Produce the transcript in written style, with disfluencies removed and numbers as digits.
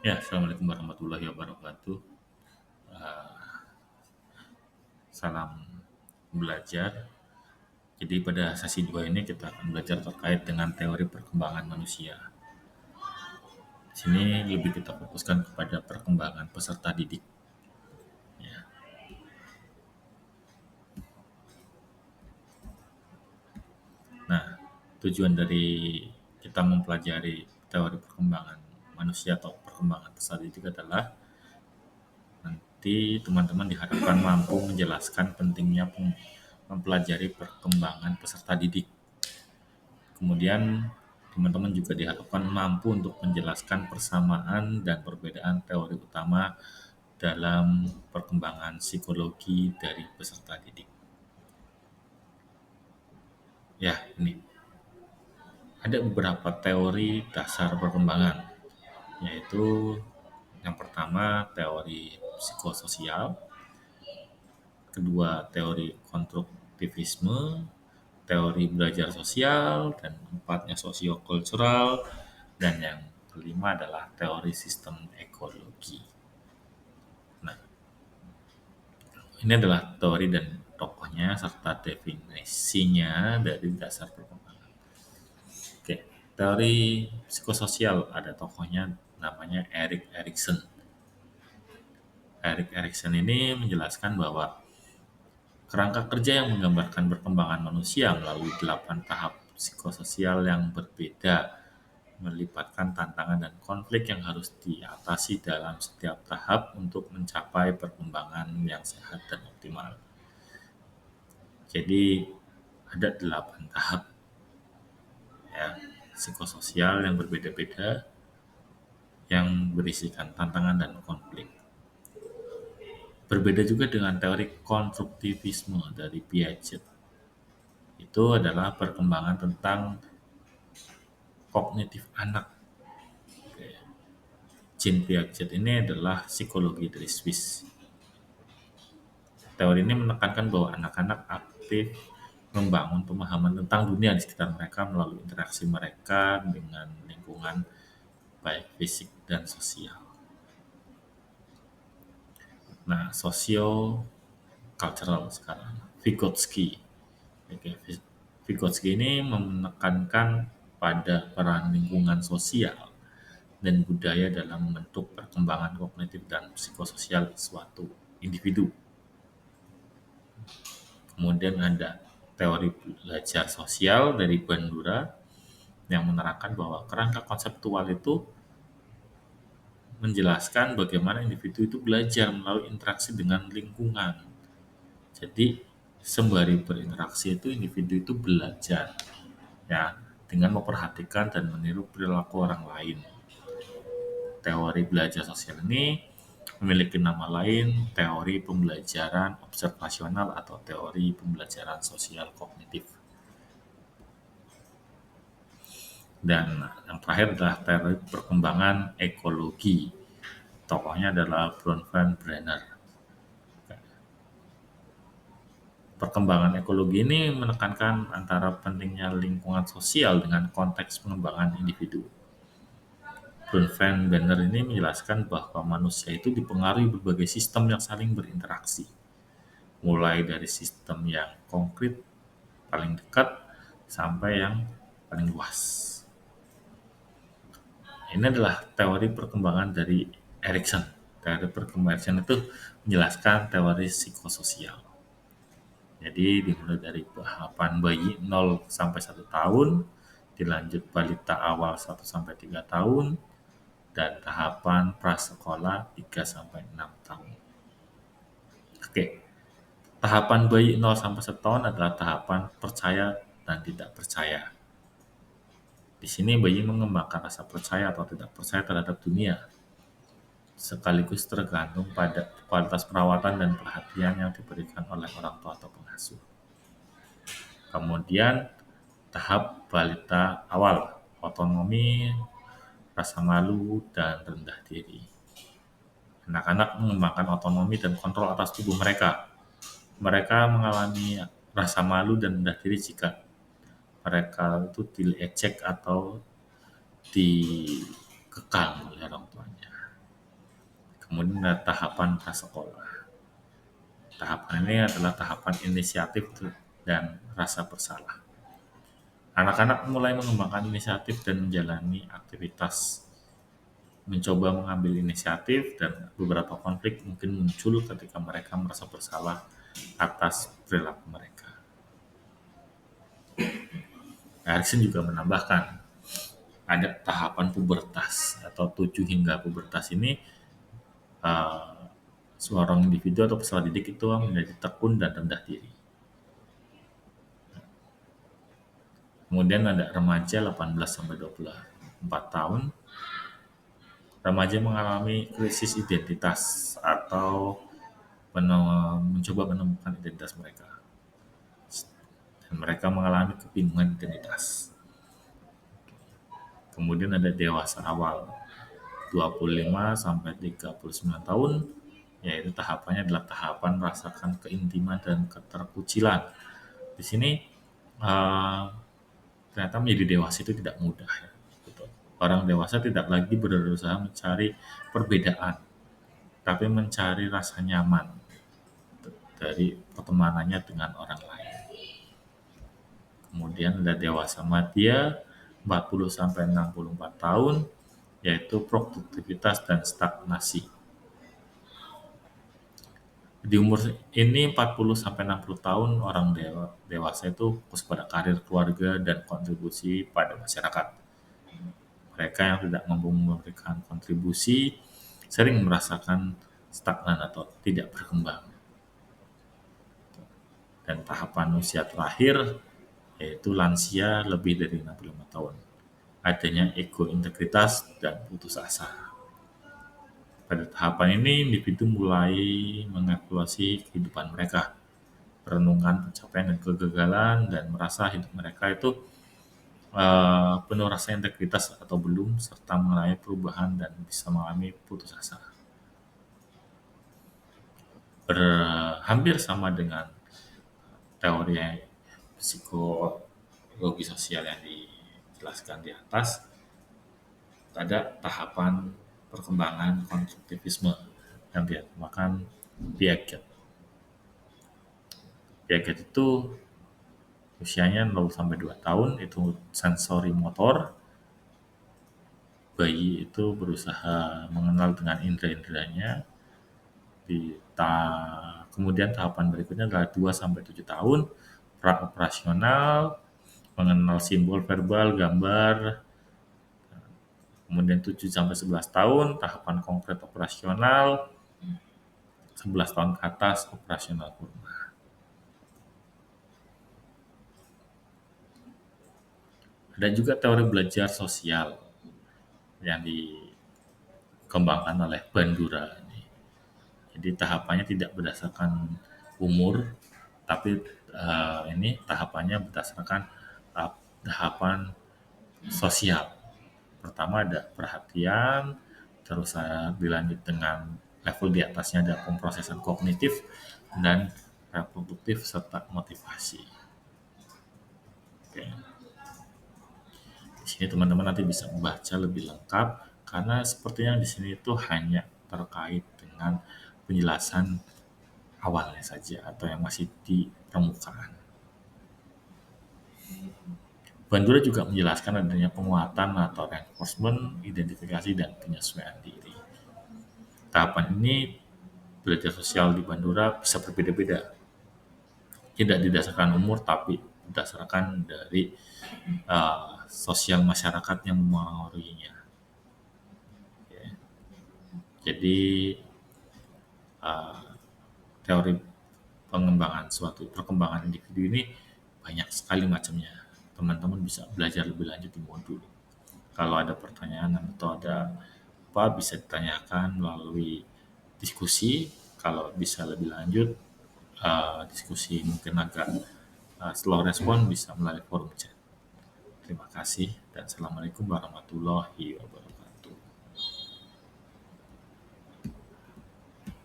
Ya, Assalamualaikum warahmatullahi wabarakatuh. Eh, Salam belajar. Jadi pada sesi 2 ini kita akan belajar terkait dengan teori perkembangan manusia. Di sini lebih kita fokuskan kepada perkembangan peserta didik. Ya. Nah, tujuan dari kita mempelajari teori perkembangan manusia atau perkembangan peserta didik adalah nanti teman-teman diharapkan mampu menjelaskan pentingnya mempelajari perkembangan peserta didik. Kemudian teman-teman juga diharapkan mampu untuk menjelaskan persamaan dan perbedaan teori utama dalam perkembangan psikologi dari peserta didik. Ya, ini ada beberapa teori dasar perkembangan, yaitu yang pertama teori psikososial, kedua teori konstruktivisme, teori belajar sosial, dan empatnya sosiokultural, dan yang kelima adalah teori sistem ekologi. Nah, ini adalah teori dan tokohnya serta definisinya dari dasar perkembangan. Oke, teori psikososial ada tokohnya namanya Erik Erikson. Erik Erikson ini menjelaskan bahwa kerangka kerja yang menggambarkan perkembangan manusia melalui 8 tahap psikososial yang berbeda melibatkan tantangan dan konflik yang harus diatasi dalam setiap tahap untuk mencapai perkembangan yang sehat dan optimal. Jadi ada 8 tahap ya psikososial yang berbeda-beda yang berisikan tantangan dan konflik. Berbeda juga dengan teori konstruktivisme dari Piaget. Itu adalah perkembangan tentang kognitif anak. Jean Piaget ini adalah psikologi dari Swiss. Teori ini menekankan bahwa anak-anak aktif membangun pemahaman tentang dunia di sekitar mereka melalui interaksi mereka dengan lingkungan baik fisik dan sosial. Nah, cultural sekarang. Vygotsky. Oke, Vygotsky ini menekankan pada peran lingkungan sosial dan budaya dalam membentuk perkembangan kognitif dan psikososial suatu individu. Kemudian ada teori belajar sosial dari Bandura yang menerangkan bahwa kerangka konseptual itu menjelaskan bagaimana individu itu belajar melalui interaksi dengan lingkungan. Jadi sembari berinteraksi itu individu itu belajar ya dengan memperhatikan dan meniru perilaku orang lain. Teori belajar sosial ini memiliki nama lain teori pembelajaran observasional atau teori pembelajaran sosial kognitif. Dan yang terakhir adalah teori perkembangan ekologi. Tokohnya adalah Bronfman Brenner. Perkembangan ekologi ini menekankan antara pentingnya lingkungan sosial dengan konteks pengembangan individu. Bronfman Brenner ini menjelaskan bahwa manusia itu dipengaruhi berbagai sistem yang saling berinteraksi, mulai dari sistem yang konkret, paling dekat, sampai yang paling luas. Ini adalah teori perkembangan dari Erikson. Teori perkembangan Erikson itu menjelaskan teori psikososial. Jadi dimulai dari tahapan bayi 0 sampai 1 tahun, dilanjut balita awal 1 sampai 3 tahun, dan tahapan prasekolah 3 sampai 6 tahun. Oke, tahapan bayi 0 sampai 1 tahun adalah tahapan percaya dan tidak percaya. Di sini bayi mengembangkan rasa percaya atau tidak percaya terhadap dunia, sekaligus tergantung pada kualitas perawatan dan perhatian yang diberikan oleh orang tua atau pengasuh. Kemudian tahap balita awal, otonomi, rasa malu, dan rendah diri. Anak-anak mengembangkan otonomi dan kontrol atas tubuh mereka. Mereka mengalami rasa malu dan rendah diri jika mereka itu diejek atau dikekang oleh orang tuanya. Kemudian ada tahapan prasekolah. Tahapan ini adalah tahapan inisiatif dan rasa bersalah. Anak-anak mulai mengembangkan inisiatif dan menjalani aktivitas, mencoba mengambil inisiatif, dan beberapa konflik mungkin muncul ketika mereka merasa bersalah atas perilaku mereka. Erikson juga menambahkan, ada tahapan pubertas atau 7 hingga pubertas ini, eh, seorang individu atau peserta didik itu menjadi tekun dan rendah diri. Kemudian ada remaja 18 sampai 24 tahun. Remaja mengalami krisis identitas atau mencoba menemukan identitas mereka. Dan mereka mengalami kebingungan identitas. Kemudian ada dewasa awal 25 sampai 39 tahun, yaitu tahapannya adalah tahapan merasakan keintiman dan keterkucilan. Di sini eh, ternyata menjadi dewasa itu tidak mudah. Ya. Gitu. Orang dewasa tidak lagi berusaha mencari perbedaan, tapi mencari rasa nyaman dari pertemanannya dengan orang lain. Kemudian ada dewasa madya 40 sampai 64 tahun, yaitu produktivitas dan stagnasi. Di umur ini 40 sampai 60 tahun orang dewasa itu fokus pada karir, keluarga, dan kontribusi pada masyarakat. Mereka yang tidak mampu memberikan kontribusi sering merasakan stagnan atau tidak berkembang. Dan tahapan usia terakhir yaitu lansia lebih dari 65 tahun. Adanya ego integritas dan putus asa. Pada tahapan ini, individu mulai mengevaluasi kehidupan mereka, perenungan pencapaian dan kegagalan, dan merasa hidup mereka itu penuh rasa integritas atau belum, serta mengalami perubahan dan bisa mengalami putus asa. Hampir sama dengan teori psikologi sosial yang dijelaskan di atas, ada tahapan perkembangan konstruktivisme yang dinamakan Piaget. Piaget itu usianya 0 sampai 2 tahun, itu sensori motor. Bayi itu berusaha mengenal dengan indera-inderanya. Kemudian tahapan berikutnya adalah 2 sampai 7 tahun, pra-operasional, mengenal simbol verbal, gambar. Kemudian 7 sampai 11 tahun, tahapan konkret operasional. 11 tahun ke atas, operasional kurma. Ada juga teori belajar sosial yang dikembangkan oleh Bandura. Jadi tahapannya tidak berdasarkan umur, tapi ini tahapannya berdasarkan tahapan sosial. Pertama ada perhatian, terus dilanjut dengan level di atasnya ada pemrosesan kognitif dan reproduktif serta motivasi. Oke. Di sini teman-teman nanti bisa membaca lebih lengkap karena sepertinya di sini itu hanya terkait dengan penjelasan awalnya saja atau yang masih di permukaan. Bandura juga menjelaskan adanya penguatan atau reinforcement, identifikasi, dan penyesuaian diri. Tahapan ini belajar sosial di Bandura bisa berbeda-beda. Tidak didasarkan umur, tapi berdasarkan dari sosial masyarakat yang memengaruhinya. Ya. Jadi teori perkembangan individu ini banyak sekali macamnya. Teman-teman bisa belajar lebih lanjut di modul. Kalau ada pertanyaan atau ada apa bisa ditanyakan melalui diskusi. Kalau bisa lebih lanjut diskusi mungkin agak slow respon bisa melalui forum chat. Terima kasih dan assalamualaikum warahmatullahi wabarakatuh.